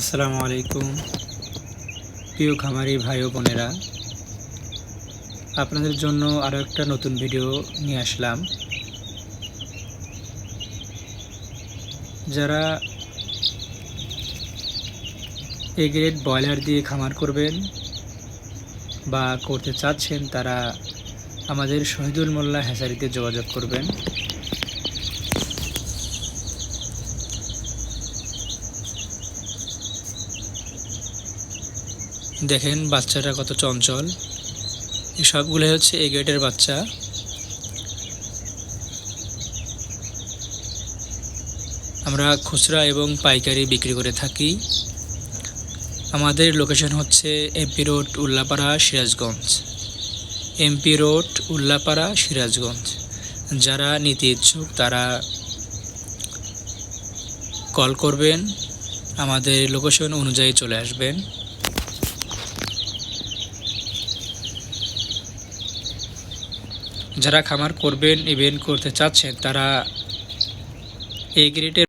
আসসালামু আলাইকুম প্রিয় খামারি ভাই ও বোনেরা, আপনাদের জন্য আরও একটা নতুন ভিডিও নিয়ে আসলাম। যারা এ গ্রেড ব্রয়লার দিয়ে খামার করবেন বা করতে চাচ্ছেন, তারা আমাদের শহীদুল মোল্লা হ্যাচারিতে যোগাযোগ করবেন। দেখেন বাচ্চাটা কত চঞ্চল। এই সবগুলো হচ্ছে এ গ্রেডের বাচ্চা। আমরা খুচরা এবং পাইকারি বিক্রি করে থাকি। আমাদের লোকেশন হচ্ছে MP road Ullapara Sirajganj. MP road Ullapara Sirajganj. যারা নিতে ইচ্ছুক তারা কল করবেন, আমাদের লোকেশন অনুযায়ী চলে আসবেন। যারা খামার করবেন, ইভেন্ট করতে চাচ্ছেন, তারা এ গ্রেডের